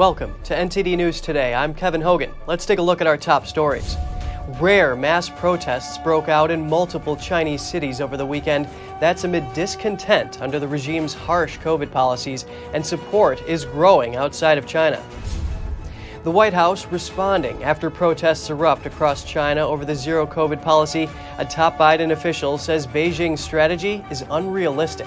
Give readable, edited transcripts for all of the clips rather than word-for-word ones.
Welcome to NTD News Today. I'm Kevin Hogan. Let's take a look at our top stories. Rare mass protests broke out in multiple Chinese cities over the weekend. That's amid discontent under the regime's harsh COVID policies, and support is growing outside of China. The White House responding after protests erupt across China over the zero COVID policy. A top Biden official says Beijing's strategy is unrealistic.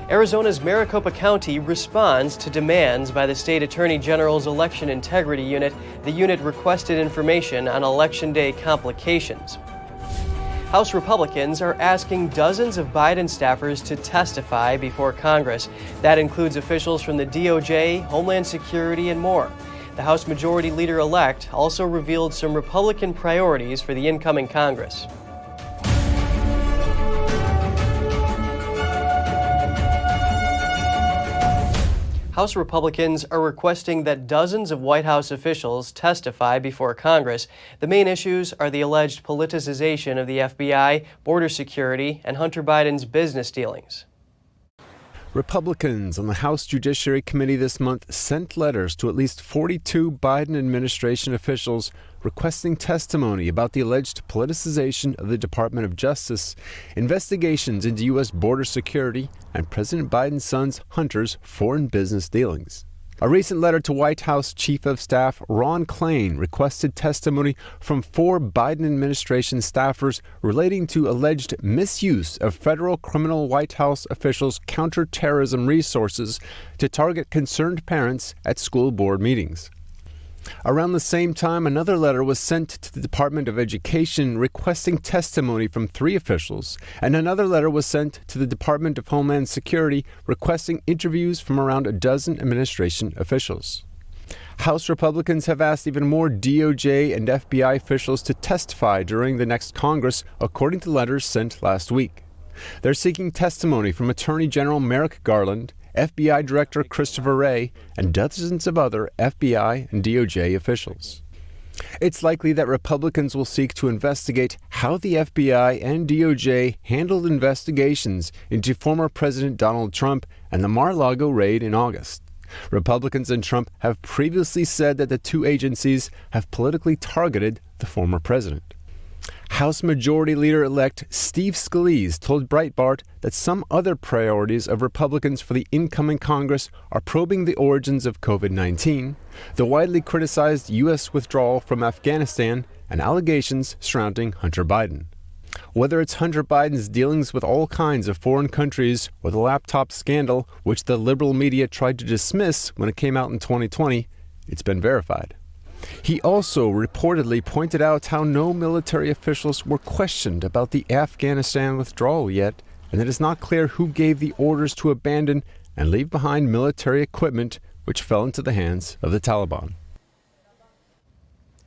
Arizona's Maricopa County responds to demands by the state attorney general's election integrity unit. The unit requested information on election day complications. House Republicans are asking dozens of Biden staffers to testify before Congress. That includes officials from the DOJ, Homeland Security, and more. The House Majority Leader-elect also revealed some Republican priorities for the incoming Congress. House Republicans are requesting that dozens of White House officials testify before Congress. The main issues are the alleged politicization of the FBI, border security, and Hunter Biden's business dealings. Republicans on the House Judiciary Committee this month sent letters to at least 42 Biden administration officials requesting testimony about the alleged politicization of the Department of Justice, investigations into U.S. border security, and President Biden's son's Hunter's foreign business dealings. A recent letter to White House Chief of Staff Ron Klain requested testimony from 4 Biden administration staffers relating to alleged misuse of federal criminal White House officials' counterterrorism resources to target concerned parents at school board meetings. Around the same time, another letter was sent to the Department of Education requesting testimony from 3 officials, and another letter was sent to the Department of Homeland Security requesting interviews from around a dozen administration officials. House Republicans have asked even more DOJ and FBI officials to testify during the next Congress, according to letters sent last week. They're seeking testimony from Attorney General Merrick Garland, FBI Director Christopher Wray, and dozens of other FBI and DOJ officials. It's likely that Republicans will seek to investigate how the FBI and DOJ handled investigations into former President Donald Trump and the Mar-A-Lago raid in August. Republicans and Trump have previously said that the 2 agencies have politically targeted the former president. House Majority Leader-elect Steve Scalise told Breitbart that some other priorities of Republicans for the incoming Congress are probing the origins of COVID-19, the widely criticized U.S. withdrawal from Afghanistan, and allegations surrounding Hunter Biden. Whether it's Hunter Biden's dealings with all kinds of foreign countries or the laptop scandal, which the liberal media tried to dismiss when it came out in 2020, it's been verified. He also reportedly pointed out how no military officials were questioned about the Afghanistan withdrawal yet, and it is not clear who gave the orders to abandon and leave behind military equipment which fell into the hands of the Taliban.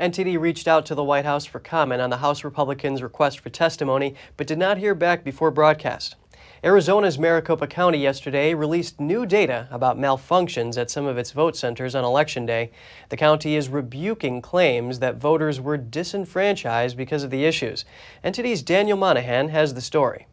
NTD reached out to the White House for comment on the House Republicans' request for testimony, but did not hear back before broadcast. Arizona's Maricopa County yesterday released new data about malfunctions at some of its vote centers on Election Day. The county is rebuking claims that voters were disenfranchised because of the issues. NTD's Daniel Monahan has the story.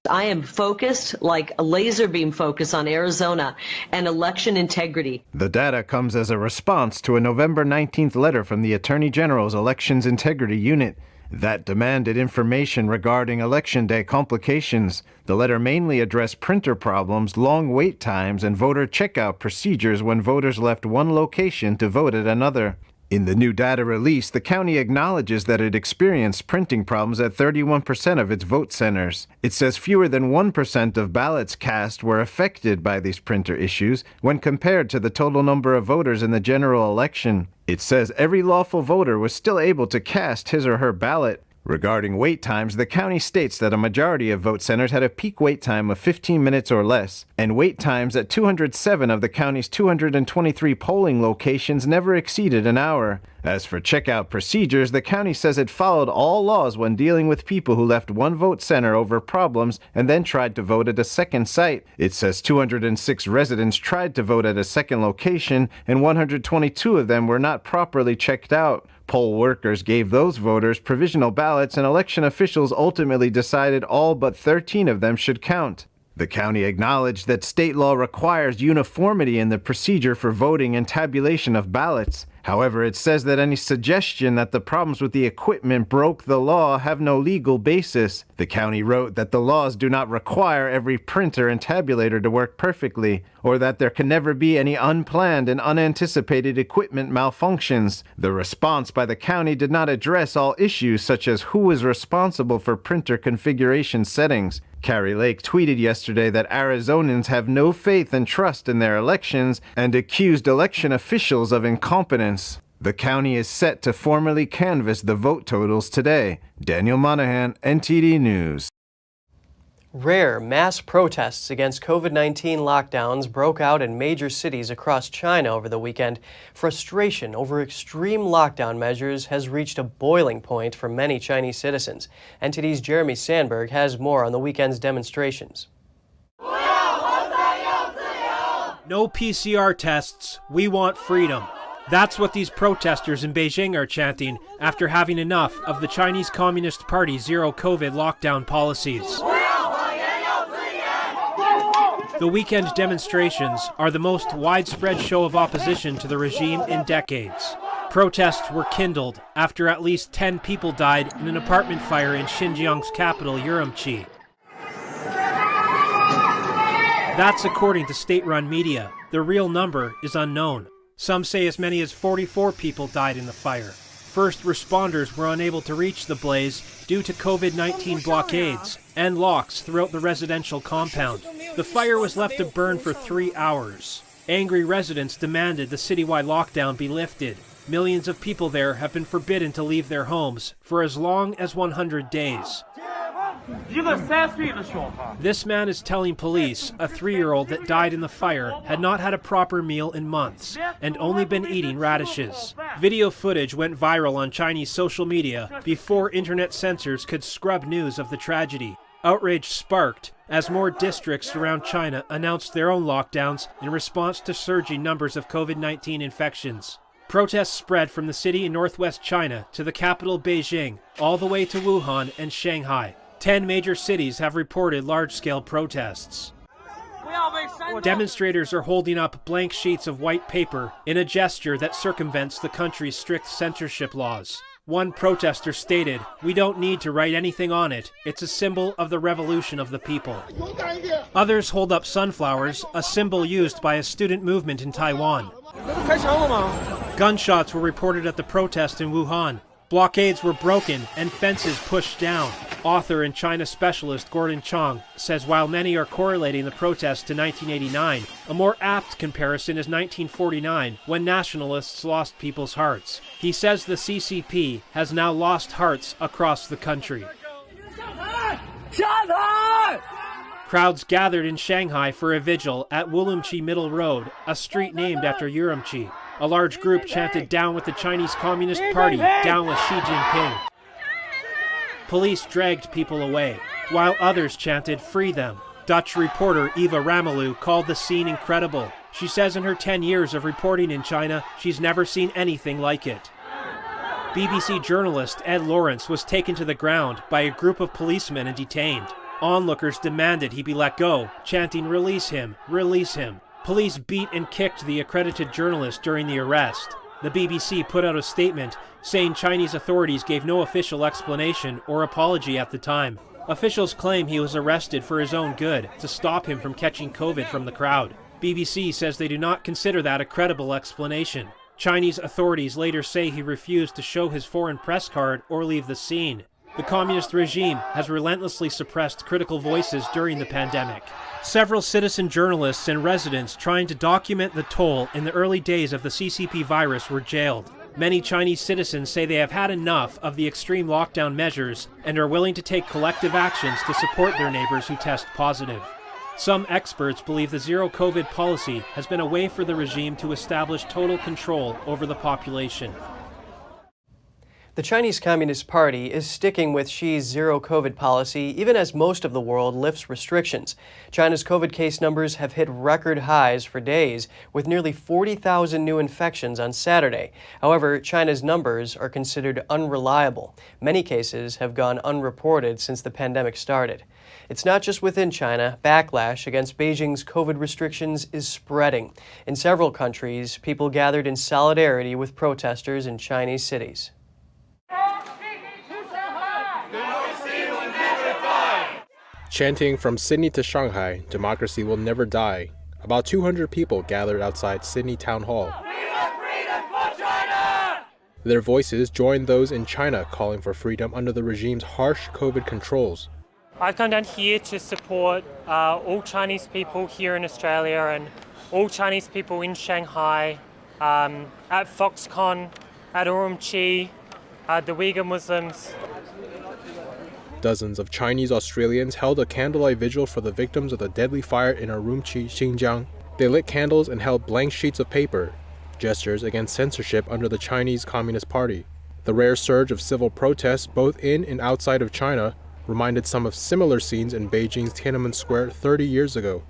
I am focused like a laser beam focus on Arizona and election integrity. The data comes as a response to a November 19th letter from the Attorney General's Elections Integrity Unit that demanded information regarding Election Day complications. The letter mainly addressed printer problems, long wait times, and voter checkout procedures when voters left one location to vote at another. In the new data release, the county acknowledges that it experienced printing problems at 31% of its vote centers. It says fewer than 1% of ballots cast were affected by these printer issues when compared to the total number of voters in the general election. It says every lawful voter was still able to cast his or her ballot. Regarding wait times, the county states that a majority of vote centers had a peak wait time of 15 minutes or less, and wait times at 207 of the county's 223 polling locations never exceeded an hour. As for checkout procedures, the county says it followed all laws when dealing with people who left one vote center over problems and then tried to vote at a second site. It says 206 residents tried to vote at a second location, and 122 of them were not properly checked out. Poll workers gave those voters provisional ballots, and election officials ultimately decided all but 13 of them should count. The county acknowledged that state law requires uniformity in the procedure for voting and tabulation of ballots. However, it says that any suggestion that the problems with the equipment broke the law have no legal basis. The county wrote that the laws do not require every printer and tabulator to work perfectly, or that there can never be any unplanned and unanticipated equipment malfunctions. The response by the county did not address all issues such as who is responsible for printer configuration settings. Kari Lake tweeted yesterday that Arizonans have no faith and trust in their elections and accused election officials of incompetence. The county is set to formally canvass the vote totals today. Daniel Monahan, NTD News. Rare mass protests against COVID-19 lockdowns broke out in major cities across China over the weekend. Frustration over extreme lockdown measures has reached a boiling point for many Chinese citizens. NTD's Jeremy Sandberg has more on the weekend's demonstrations. No PCR tests, we want freedom. That's what these protesters in Beijing are chanting after having enough of the Chinese Communist Party's zero-COVID lockdown policies. The weekend demonstrations are the most widespread show of opposition to the regime in decades. Protests were kindled after at least 10 people died in an apartment fire in Xinjiang's capital, Urumqi. That's according to state-run media. The real number is unknown. Some say as many as 44 people died in the fire. First responders were unable to reach the blaze due to COVID-19 blockades and locks throughout the residential compound. The fire was left to burn for 3 hours. Angry residents demanded the citywide lockdown be lifted. Millions of people there have been forbidden to leave their homes for as long as 100 days. This man is telling police a 3-year-old that died in the fire had not had a proper meal in months and only been eating radishes. Video footage went viral on Chinese social media before internet censors could scrub news of the tragedy. Outrage sparked as more districts around China announced their own lockdowns in response to surging numbers of COVID-19 infections. Protests spread from the city in northwest China to the capital Beijing, all the way to Wuhan and Shanghai. 10 major cities have reported large-scale protests. Demonstrators are holding up blank sheets of white paper in a gesture that circumvents the country's strict censorship laws. One protester stated, "We don't need to write anything on it. It's a symbol of the revolution of the people." Others hold up sunflowers, a symbol used by a student movement in Taiwan. Gunshots were reported at the protest in Wuhan. Blockades were broken and fences pushed down. Author and China specialist Gordon Chang says while many are correlating the protests to 1989, a more apt comparison is 1949, when nationalists lost people's hearts. He says the CCP has now lost hearts across the country. Crowds gathered in Shanghai for a vigil at Urumqi Middle Road, a street named after Urumqi. A large group chanted "Down with the Chinese Communist Party, down with Xi Jinping." Police dragged people away, while others chanted "Free them." Dutch reporter Eva Ramelow called the scene incredible. She says in her 10 years of reporting in China, she's never seen anything like it. BBC journalist Ed Lawrence was taken to the ground by a group of policemen and detained. Onlookers demanded he be let go, chanting "Release him, release him." Police beat and kicked the accredited journalist during the arrest. The BBC put out a statement saying Chinese authorities gave no official explanation or apology at the time. Officials claim he was arrested for his own good, to stop him from catching COVID from the crowd. BBC says they do not consider that a credible explanation. Chinese authorities later say he refused to show his foreign press card or leave the scene. The communist regime has relentlessly suppressed critical voices during the pandemic. Several citizen journalists and residents trying to document the toll in the early days of the CCP virus were jailed. Many Chinese citizens say they have had enough of the extreme lockdown measures and are willing to take collective actions to support their neighbors who test positive. Some experts believe the zero-COVID policy has been a way for the regime to establish total control over the population. The Chinese Communist Party is sticking with Xi's zero-COVID policy even as most of the world lifts restrictions. China's COVID case numbers have hit record highs for days, with nearly 40,000 new infections on Saturday. However, China's numbers are considered unreliable. Many cases have gone unreported since the pandemic started. It's not just within China. Backlash against Beijing's COVID restrictions is spreading. In several countries, people gathered in solidarity with protesters in Chinese cities. Chanting from Sydney to Shanghai, democracy will never die. About 200 people gathered outside Sydney Town Hall. We want freedom for China! Their voices joined those in China calling for freedom under the regime's harsh COVID controls. I've come down here to support all Chinese people here in Australia and all Chinese people in Shanghai, at Foxconn, at Urumqi, the Uyghur Muslims. Dozens of Chinese Australians held a candlelight vigil for the victims of the deadly fire in Urumqi, Xinjiang. They lit candles and held blank sheets of paper, gestures against censorship under the Chinese Communist Party. The rare surge of civil protests both in and outside of China reminded some of similar scenes in Beijing's Tiananmen Square 30 years ago.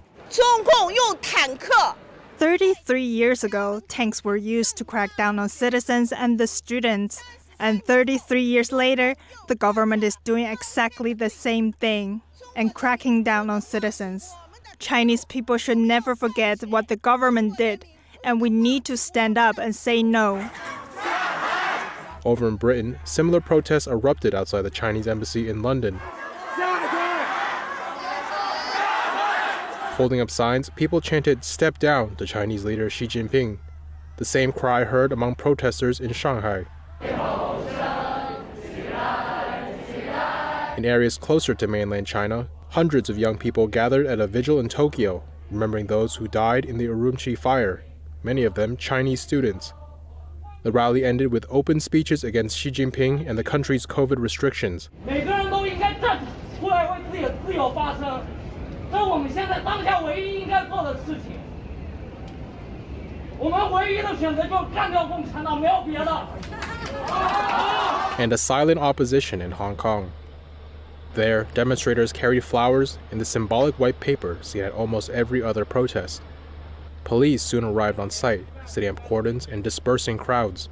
33 years ago, tanks were used to crack down on citizens and the students. And 33 years later, the government is doing exactly the same thing and cracking down on citizens. Chinese people should never forget what the government did, and we need to stand up and say no. Over in Britain, similar protests erupted outside the Chinese embassy in London. Holding up signs, people chanted "Step down" to Chinese leader Xi Jinping. The same cry heard among protesters in Shanghai. In areas closer to mainland China, hundreds of young people gathered at a vigil in Tokyo, remembering those who died in the Urumqi fire, many of them Chinese students. The rally ended with open speeches against Xi Jinping and the country's COVID restrictions. And a silent opposition in Hong Kong. There, demonstrators carried flowers and the symbolic white paper seen at almost every other protest. Police soon arrived on site, setting up cordons and dispersing crowds.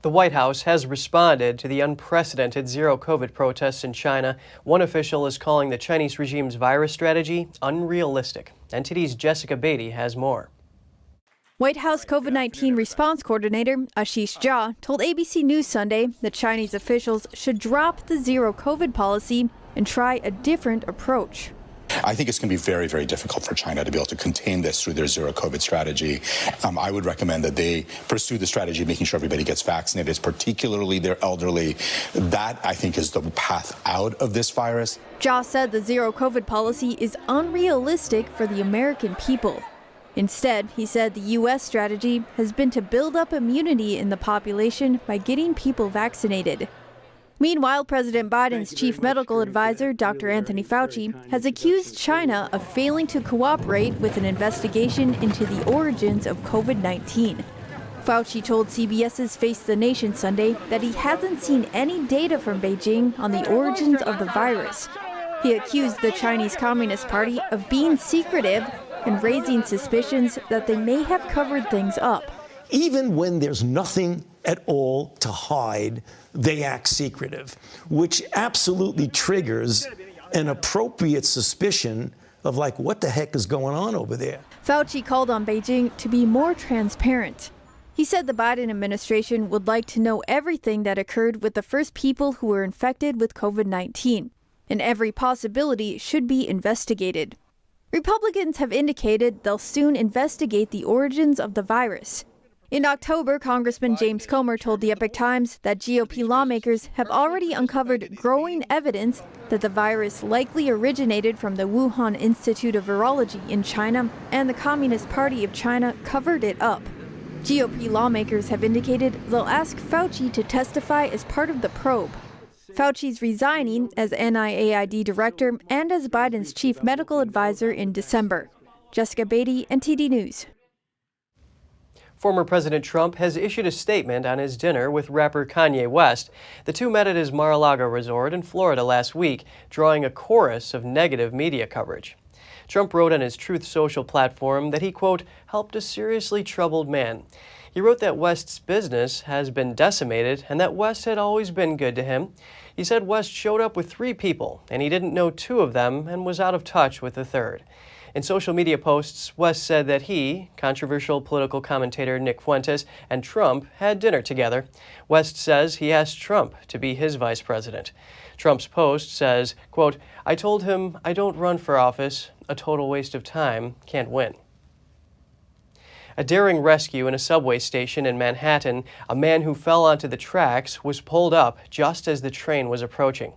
The White House has responded to the unprecedented zero-COVID protests in China. One official is calling the Chinese regime's virus strategy unrealistic. NTD's Jessica Beatty has more. White House COVID-19 response coordinator Ashish Jha told ABC News Sunday that Chinese officials should drop the zero-COVID policy and try a different approach. I think it's going to be very, very difficult for China to be able to contain this through their zero-COVID strategy. I would recommend that they pursue the strategy of making sure everybody gets vaccinated, particularly their elderly. That, I think, is the path out of this virus. Jha said the zero-COVID policy is unrealistic for the American people. Instead, he said the U.S. strategy has been to build up immunity in the population by getting people vaccinated. Meanwhile, President Biden's chief medical advisor, Dr. Anthony Fauci, has accused China of failing to cooperate with an investigation into the origins of COVID-19. Fauci told CBS's Face the Nation Sunday that he hasn't seen any data from Beijing on the origins of the virus. He accused the Chinese Communist Party of being secretive and raising suspicions that they may have covered things up. Even when there's nothing at all to hide, they act secretive, which absolutely triggers an appropriate suspicion of, like, what the heck is going on over there? Fauci called on Beijing to be more transparent. He said the Biden administration would like to know everything that occurred with the first people who were infected with COVID-19, and every possibility should be investigated. Republicans have indicated they'll soon investigate the origins of the virus. In October, Congressman James Comer told the Epoch Times that GOP lawmakers have already uncovered growing evidence that the virus likely originated from the Wuhan Institute of Virology in China, and the Communist Party of China covered it up. GOP lawmakers have indicated they'll ask Fauci to testify as part of the probe. Fauci's resigning as NIAID director and as Biden's chief medical advisor in December. Jessica Beatty, NTD News. Former President Trump has issued a statement on his dinner with rapper Kanye West. The two met at his Mar-A-Lago resort in Florida last week, drawing a chorus of negative media coverage. Trump wrote on his Truth Social platform that he, quote, helped a seriously troubled man. He wrote that West's business has been decimated and that West had always been good to him. He said West showed up with 3 people and he didn't know 2 of them and was out of touch with the 3rd. In social media posts, West said that he, controversial political commentator Nick Fuentes, and Trump had dinner together. West says he asked Trump to be his vice president. Trump's post says, quote, I told him I don't run for office, a total waste of time, can't win. A daring rescue in a subway station in Manhattan, a man who fell onto the tracks was pulled up just as the train was approaching.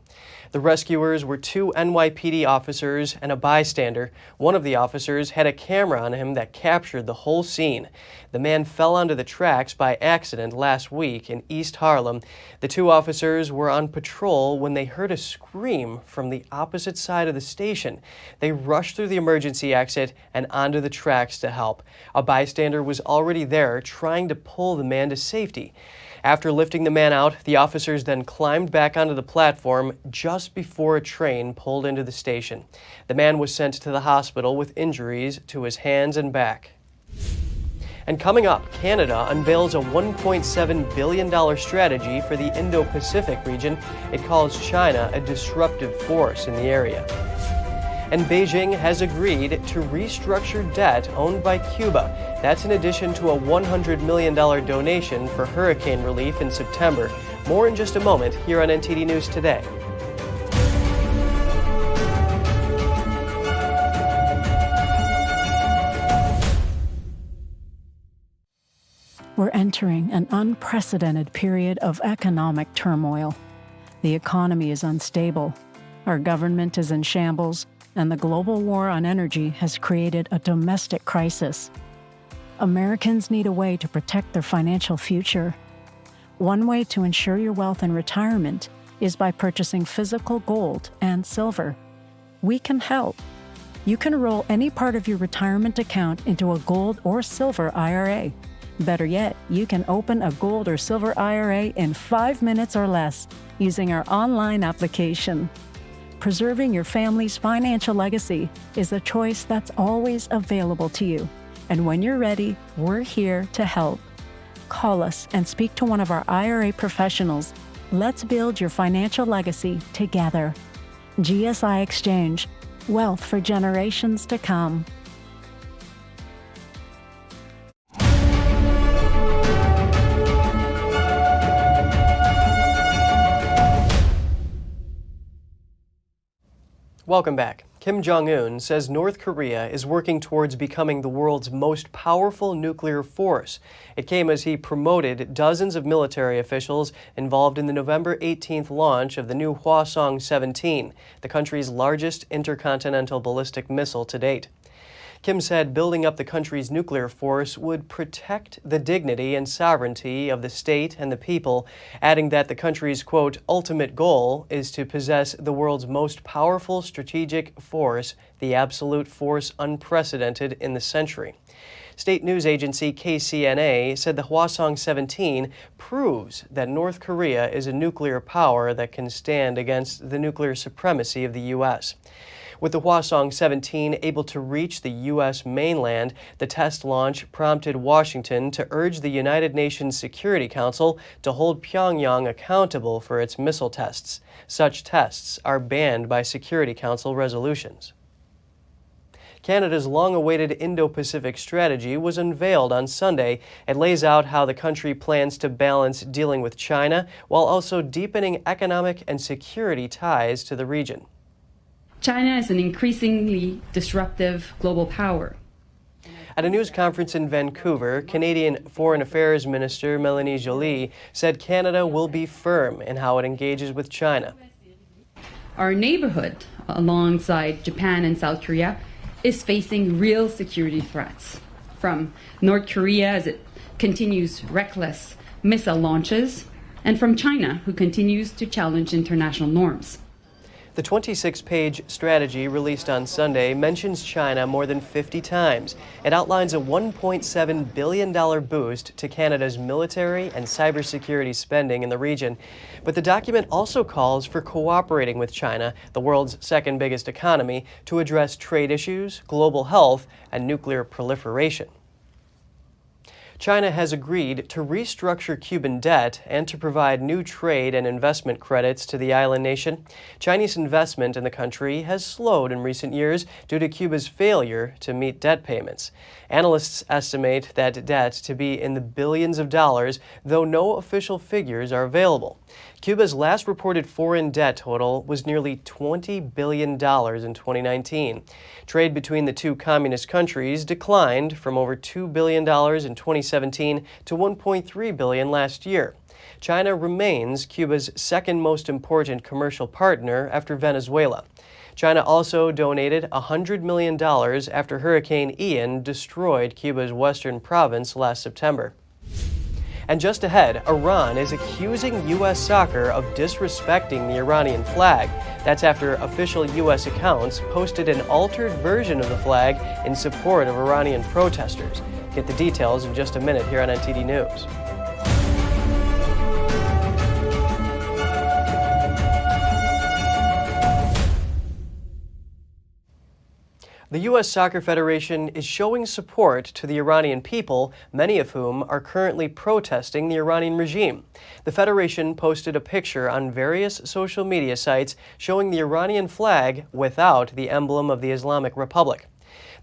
The rescuers were 2 NYPD officers and a bystander. One of the officers had a camera on him that captured the whole scene. The man fell onto the tracks by accident last week in East Harlem. The 2 officers were on patrol when they heard a scream from the opposite side of the station. They rushed through the emergency exit and onto the tracks to help. A bystander was already there trying to pull the man to safety. After lifting the man out, the officers then climbed back onto the platform just before a train pulled into the station. The man was sent to the hospital with injuries to his hands and back. And coming up, Canada unveils a $1.7 billion strategy for the Indo-Pacific region. It calls China a disruptive force in the area. And Beijing has agreed to restructure debt owned by Cuba. That's in addition to a $100 million donation for hurricane relief in September. More in just a moment here on NTD News Today. We're entering an unprecedented period of economic turmoil. The economy is unstable, our government is in shambles, and the global war on energy has created a domestic crisis. Americans need a way to protect their financial future. One way to ensure your wealth in retirement is by purchasing physical gold and silver. We can help. You can roll any part of your retirement account into a gold or silver IRA. Better yet, you can open a gold or silver IRA in 5 minutes or less using our online application. Preserving your family's financial legacy is a choice that's always available to you. And when you're ready, we're here to help. Call us and speak to one of our IRA professionals. Let's build your financial legacy together. GSI Exchange, wealth for generations to come. Welcome back. Kim Jong-un says North Korea is working towards becoming the world's most powerful nuclear force. It came as he promoted dozens of military officials involved in the November 18th launch of the new Hwasong-17, the country's largest intercontinental ballistic missile to date. Kim said building up the country's nuclear force would protect the dignity and sovereignty of the state and the people, adding that the country's, quote, ultimate goal is to possess the world's most powerful strategic force, the absolute force unprecedented in the century. State news agency KCNA said the Hwasong-17 proves that North Korea is a nuclear power that can stand against the nuclear supremacy of the U.S. With the Hwasong-17 able to reach the U.S. mainland, the test launch prompted Washington to urge the United Nations Security Council to hold Pyongyang accountable for its missile tests. Such tests are banned by Security Council resolutions. Canada's long-awaited Indo-Pacific strategy was unveiled on Sunday. It lays out how the country plans to balance dealing with China while also deepening economic and security ties to the region. China is an increasingly disruptive global power. At a news conference in Vancouver, Canadian Foreign Affairs Minister Mélanie Joly said Canada will be firm in how it engages with China. Our neighborhood, alongside Japan and South Korea, is facing real security threats from North Korea as it continues reckless missile launches, and from China, who continues to challenge international norms. The 26-page strategy released on Sunday mentions China more than 50 times. It outlines a $1.7 billion boost to Canada's military and cybersecurity spending in the region. But the document also calls for cooperating with China, the world's second biggest economy, to address trade issues, global health, and nuclear proliferation. China has agreed to restructure Cuban debt and to provide new trade and investment credits to the island nation. Chinese investment in the country has slowed in recent years due to Cuba's failure to meet debt payments. Analysts estimate that debt to be in the billions of dollars, though no official figures are available. Cuba's last reported foreign debt total was nearly $20 billion in 2019. Trade between the two communist countries declined from over $2 billion in 2017 to $1.3 billion last year. China remains Cuba's second most important commercial partner after Venezuela. China also donated $100 million after Hurricane Ian destroyed Cuba's western province last September. And just ahead, Iran is accusing U.S. soccer of disrespecting the Iranian flag. That's after official U.S. accounts posted an altered version of the flag in support of Iranian protesters. Get the details in just a minute here on NTD News. The U.S. Soccer Federation is showing support to the Iranian people, many of whom are currently protesting the Iranian regime. The Federation posted a picture on various social media sites showing the Iranian flag without the emblem of the Islamic Republic.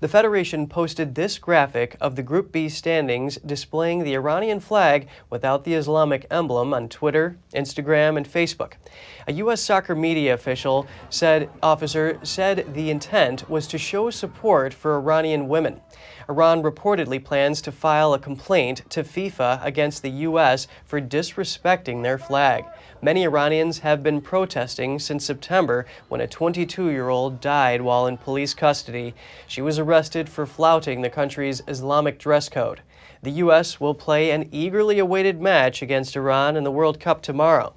The Federation posted this graphic of the Group B standings displaying the Iranian flag without the Islamic emblem on Twitter, Instagram, and Facebook. A U.S. soccer media officer said the intent was to show support for Iranian women. Iran reportedly plans to file a complaint to FIFA against the U.S. for disrespecting their flag. Many Iranians have been protesting since September when a 22-year-old died while in police custody. She was arrested for flouting the country's Islamic dress code. The U.S. will play an eagerly awaited match against Iran in the World Cup tomorrow.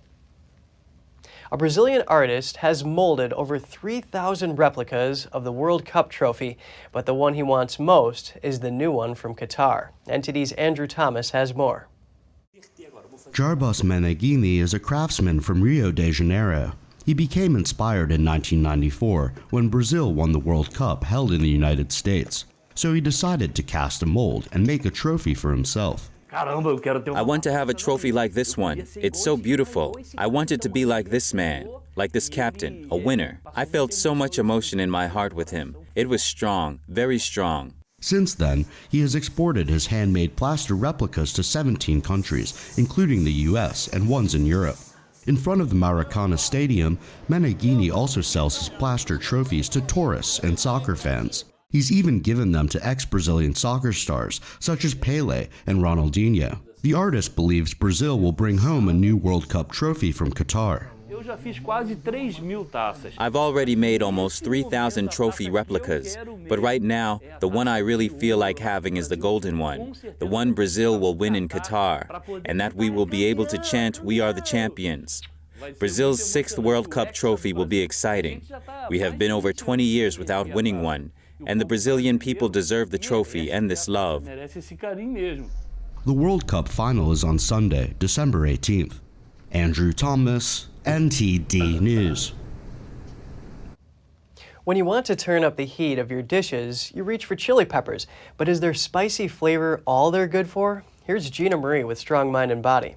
A Brazilian artist has molded over 3,000 replicas of the World Cup trophy, but the one he wants most is the new one from Qatar. NTD's Andrew Thomas has more. Jarbas Meneghini is a craftsman from Rio de Janeiro. He became inspired in 1994 when Brazil won the World Cup held in the United States. So he decided to cast a mold and make a trophy for himself. I want to have a trophy like this one. It's so beautiful. I want it to be like this man, like this captain, a winner. I felt so much emotion in my heart with him. It was strong, very strong. Since then, he has exported his handmade plaster replicas to 17 countries, including the US and ones in Europe. In front of the Maricopa Stadium, Meneghini also sells his plaster trophies to tourists and soccer fans. He's even given them to ex-Brazilian soccer stars such as Pelé and Ronaldinho. The artist believes Brazil will bring home a new World Cup trophy from Qatar. I've already made almost 3,000 trophy replicas, but right now, the one I really feel like having is the golden one, the one Brazil will win in Qatar, and that we will be able to chant, "We are the champions." Brazil's 6th World Cup trophy will be exciting. We have been over 20 years without winning one, and the Brazilian people deserve the trophy and this love. The World Cup final is on Sunday, December 18th. Andrew Thomas, NTD News. When you want to turn up the heat of your dishes, you reach for chili peppers. But is their spicy flavor all they're good for? Here's Gina Marie with Strong Mind and Body.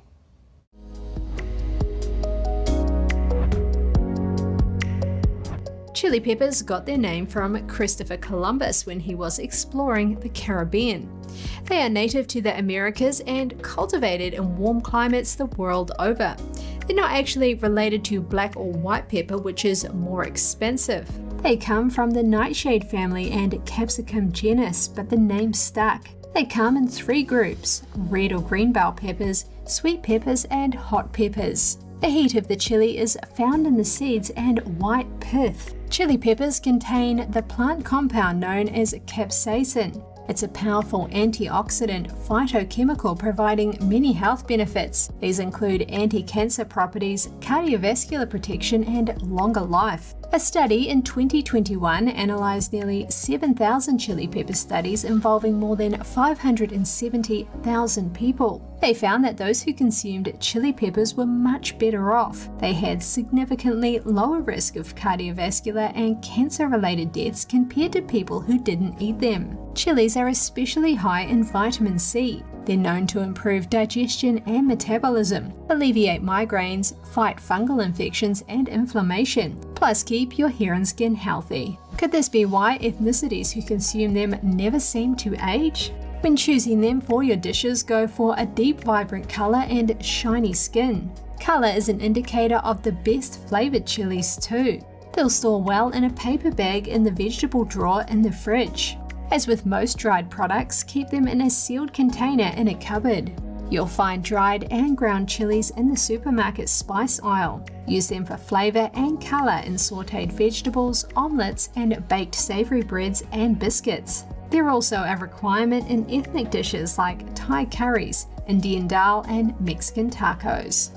Chili peppers got their name from Christopher Columbus when he was exploring the Caribbean. They are native to the Americas and cultivated in warm climates the world over. They're not actually related to black or white pepper, which is more expensive. They come from the nightshade family and capsicum genus, but the name stuck. They come in 3 groups: red or green bell peppers, sweet peppers, and hot peppers. The heat of the chili is found in the seeds and white pith. Chili peppers contain the plant compound known as capsaicin. It's a powerful antioxidant phytochemical providing many health benefits. These include anti-cancer properties, cardiovascular protection, and longer life. A study in 2021 analysed nearly 7,000 chili pepper studies involving more than 570,000 people. They found that those who consumed chili peppers were much better off. They had significantly lower risk of cardiovascular and cancer-related deaths compared to people who didn't eat them. Chilies are especially high in vitamin C. They're known to improve digestion and metabolism, alleviate migraines, fight fungal infections and inflammation, plus keep your hair and skin healthy. Could this be why ethnicities who consume them never seem to age? When choosing them for your dishes, go for a deep, vibrant color and shiny skin. Color is an indicator of the best flavored chilies too. They'll store well in a paper bag in the vegetable drawer in the fridge. As with most dried products, keep them in a sealed container in a cupboard. You'll find dried and ground chilies in the supermarket spice aisle. Use them for flavor and color in sauteed vegetables, omelets, and baked savory breads and biscuits. They're also a requirement in ethnic dishes like Thai curries, Indian dal, and Mexican tacos.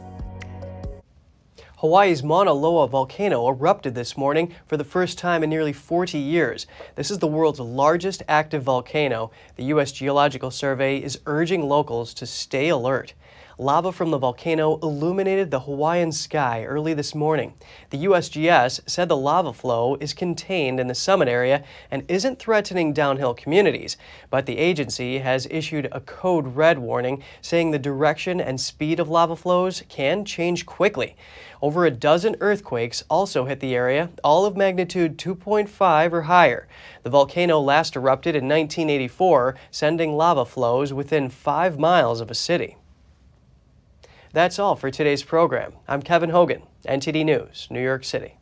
Hawaii's Mauna Loa volcano erupted this morning for the first time in nearly 40 years. This is the world's largest active volcano. The U.S. Geological Survey is urging locals to stay alert. Lava from the volcano illuminated the Hawaiian sky early this morning. The USGS said the lava flow is contained in the summit area and isn't threatening downhill communities, but the agency has issued a code red warning saying the direction and speed of lava flows can change quickly. Over a dozen earthquakes also hit the area, all of magnitude 2.5 or higher. The volcano last erupted in 1984, sending lava flows within 5 miles of a city. That's all for today's program. I'm Kevin Hogan, NTD News, New York City.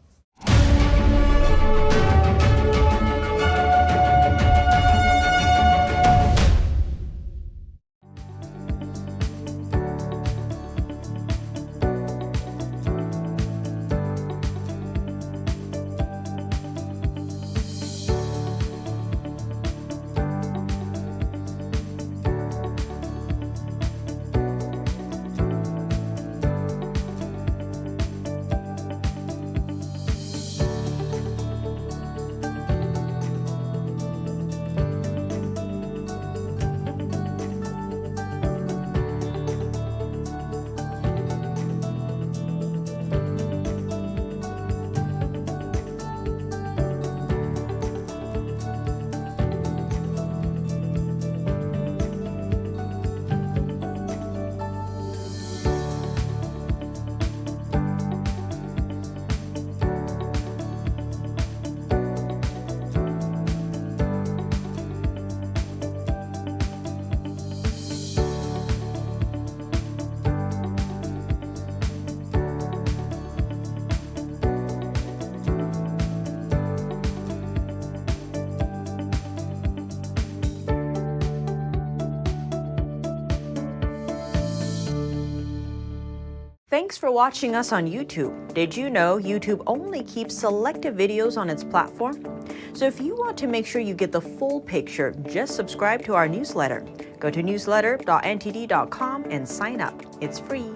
Thanks for watching us on YouTube. Did you know YouTube only keeps selective videos on its platform? So if you want to make sure you get the full picture, just subscribe to our newsletter. Go to newsletter.ntd.com and sign up. It's free.